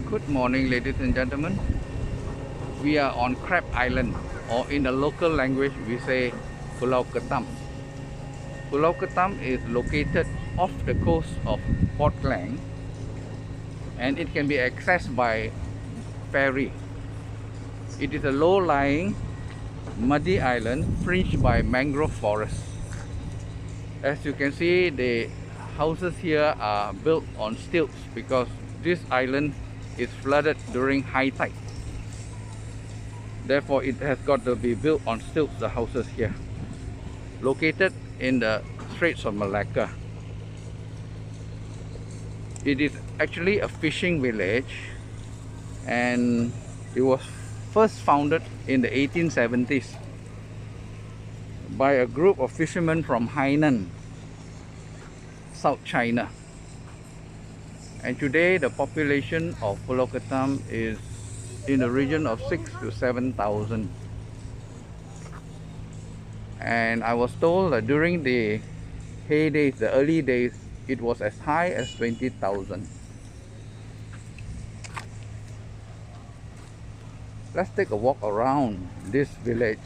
Good morning, ladies and gentlemen. We are on Crab Island, or in the local language we say Pulau Ketam. Pulau Ketam is located off the coast of Port Klang, and it can be accessed by ferry. It is a low-lying, muddy island fringed by mangrove forests. As you can see, the houses here are built on stilts because this island is flooded during high tide. Therefore, it has got to be built on stilts, the houses here. Located in the Straits of Malacca. It is actually a fishing village, and it was first founded in the 1870s by a group of fishermen from Hainan, South China. And today the population of Pulau Ketam is in the region of 6,000 to 7,000. And I was told that during the heydays, the early days, it was as high as 20,000. Let's take a walk around this village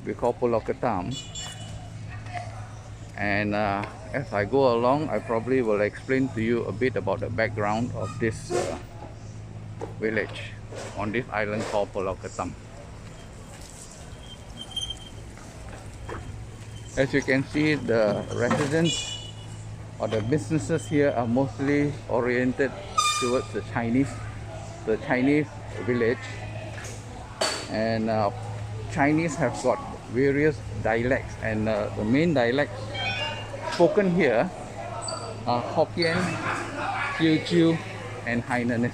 we call Pulau Ketam. And as I go along, I probably will explain to you a bit about the background of this village on this island called Pulau Ketam. As you can see, the residents or the businesses here are mostly oriented towards the Chinese village, and Chinese have got various dialects, and the main dialects spoken here are Hokkien, Teochew, and Hainanese.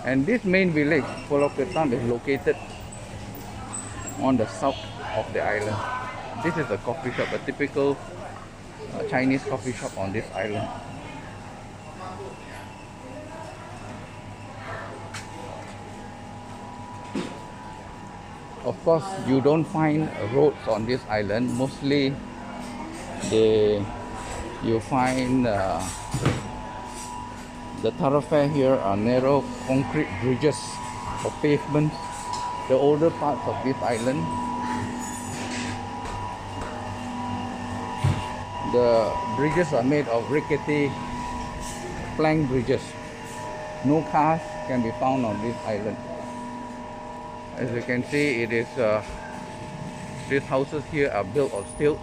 And this main village, Pulau Ketam, is located on the south of the island. This is a coffee shop, a typical Chinese coffee shop on this island. Of course, you don't find roads on this island. Mostly you find the thoroughfare here are narrow concrete bridges or pavements. The older parts of this island, the bridges are made of rickety plank bridges. No cars can be found on this island. As you can see, it is these houses here are built on stilts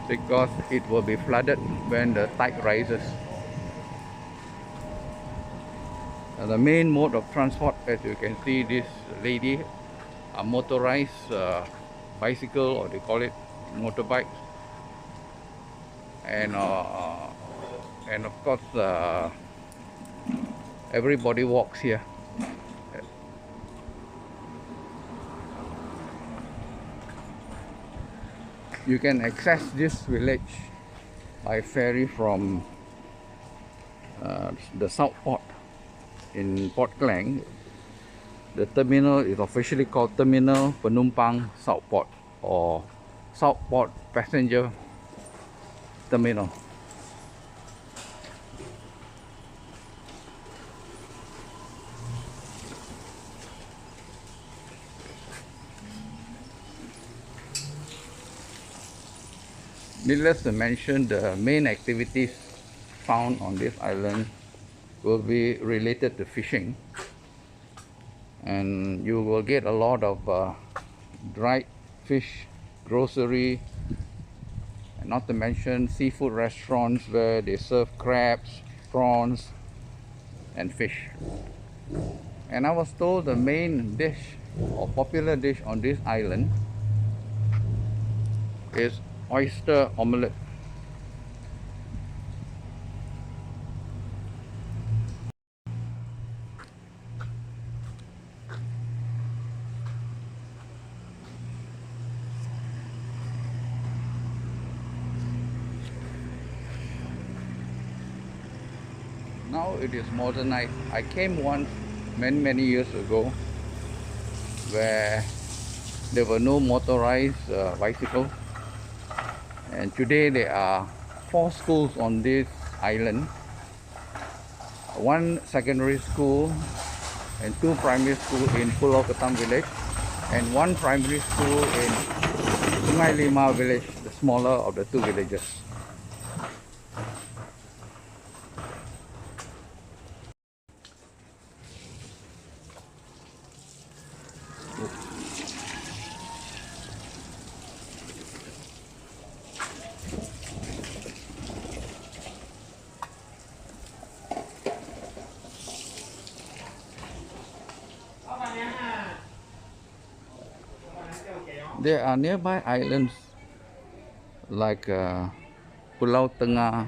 because it will be flooded when the tide rises. The main mode of transport, as you can see, this lady, a motorized bicycle, or they call it motorbike, and of course everybody walks here. You can access this village by ferry from the South Port in Port Klang. The terminal is officially called Terminal Penumpang South Port, or South Port Passenger Terminal. Needless to mention, the main activities found on this island will be related to fishing, and you will get a lot of dried fish, grocery, and not to mention seafood restaurants where they serve crabs, prawns, and fish. And I was told the main dish or popular dish on this island is oyster omelette. Now it is modernized. I came once many years ago where there were no motorized bicycles, and today there are 4 schools on this island one secondary school and two primary school in Pulau Ketam village, and one primary school in Sungai Lima village, the smaller of the two villages. There are nearby islands like Pulau Tengah,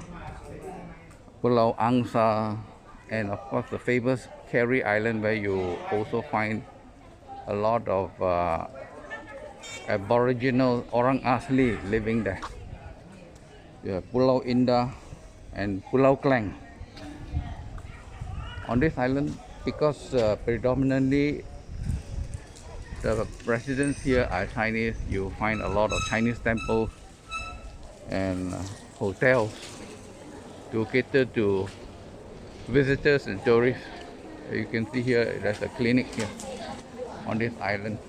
Pulau Angsa, and of course the famous Kerry Island, where you also find a lot of Aboriginal Orang Asli living there. Yeah, Pulau Indah and Pulau Klang. On this island, because predominantly the residents here are Chinese, you find a lot of Chinese temples and hotels to cater to visitors and tourists. You can see here there's a clinic here on this island.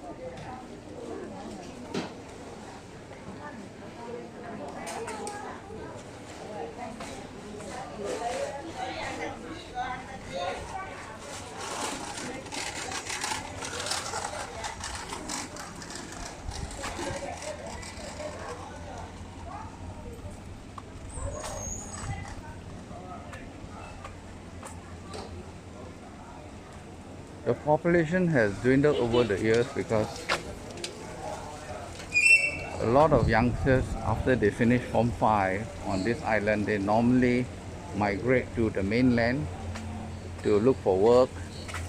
The population has dwindled over the years because a lot of youngsters, after they finish Form 5 on this island, they normally migrate to the mainland to look for work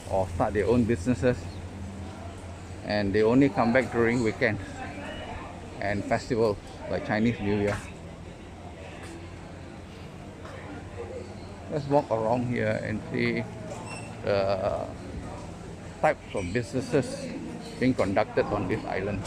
or start their own businesses, and they only come back during weekends and festivals like Chinese New Year. Let's walk around here and see the types of businesses being conducted on this island.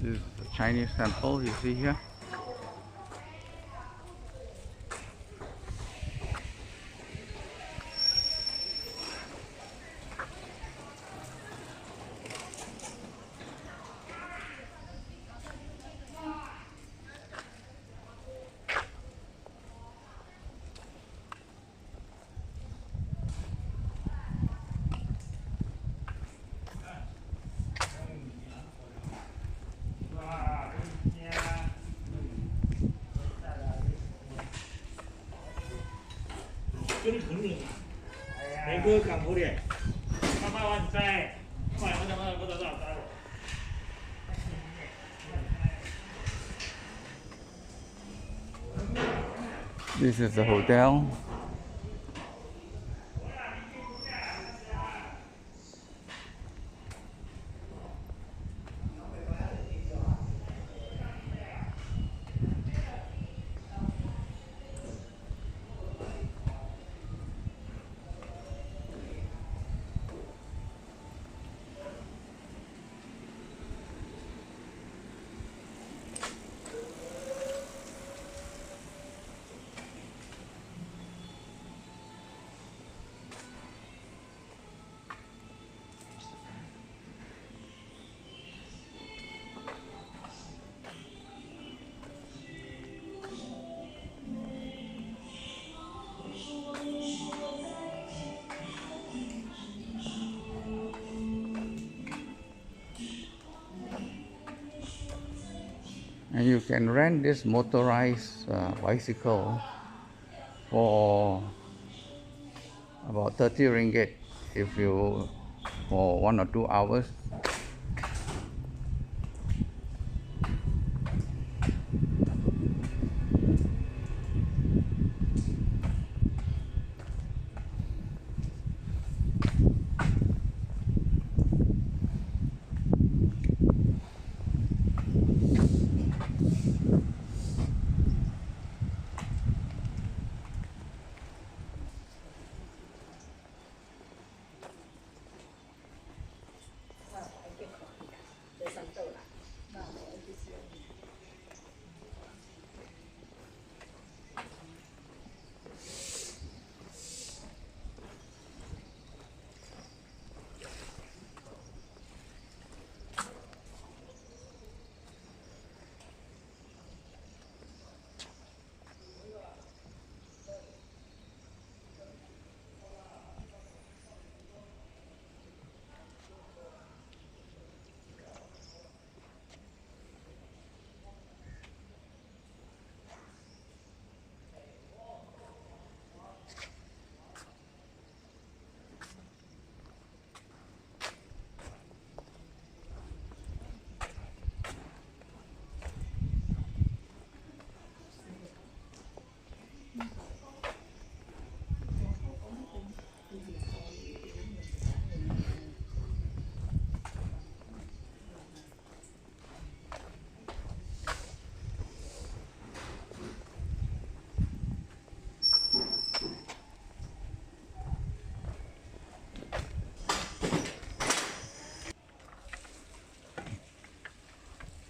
This is the Chinese temple you see here. This is the hotel. And you can rent this motorized bicycle for about 30 ringgit if you for 1 or 2 hours.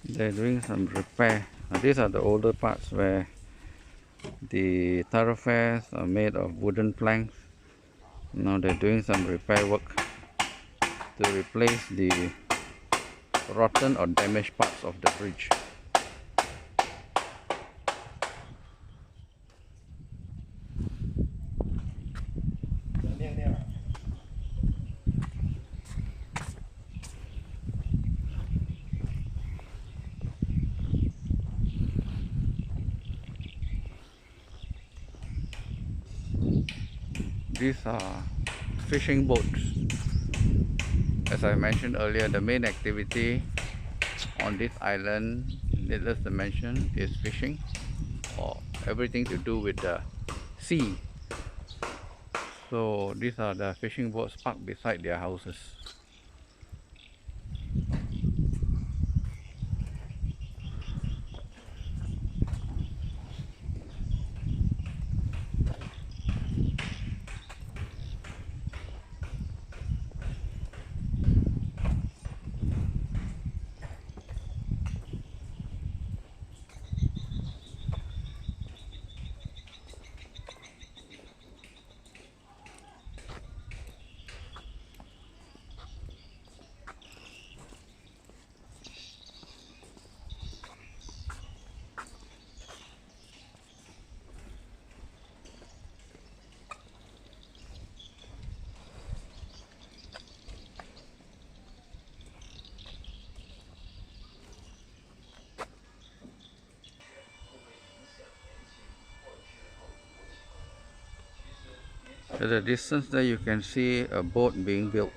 They're doing some repair. These are the older parts where the thoroughfares are made of wooden planks. Now they're doing some repair work to replace the rotten or damaged parts of the bridge. These are fishing boats. As I mentioned earlier, the main activity on this island, needless to mention, is fishing, or everything to do with the sea. So these are the fishing boats parked beside their houses. At the distance there you can see a boat being built.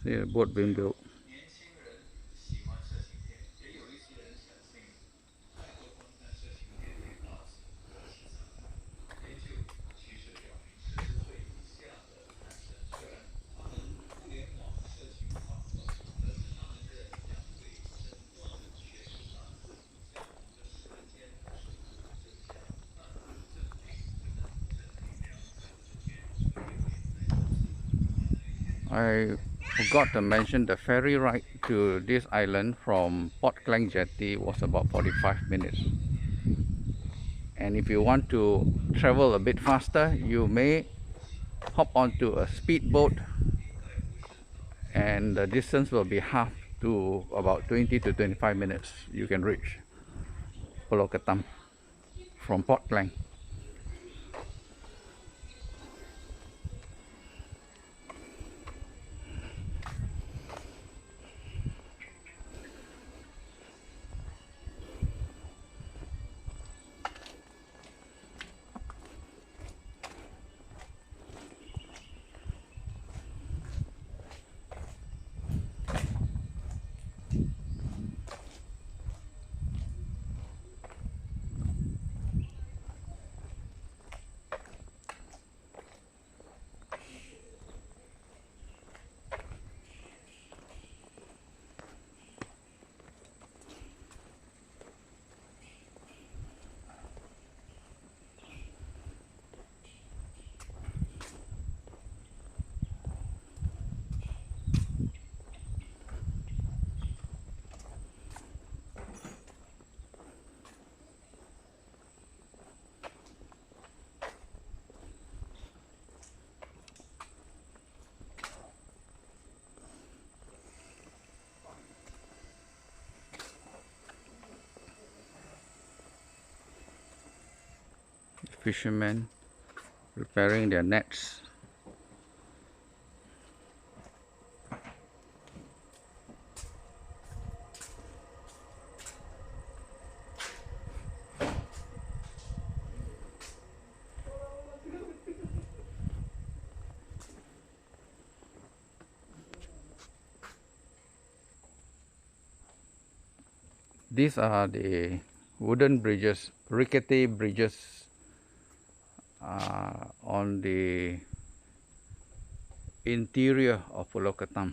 See a boat being built. I forgot to mention the ferry ride to this island from Port Klang Jetty was about 45 minutes. And if you want to travel a bit faster, you may hop onto a speedboat, and the distance will be half to about 20 to 25 minutes. You can reach Pulau Ketam from Port Klang. Fishermen preparing their nets. These are the wooden bridges, rickety bridges on the interior of Pulau Ketam.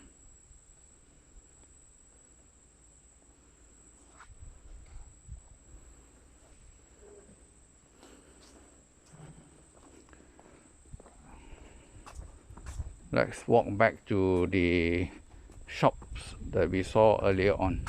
Let's walk back to the shops that we saw earlier on.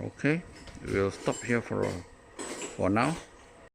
Okay, we'll stop here for now.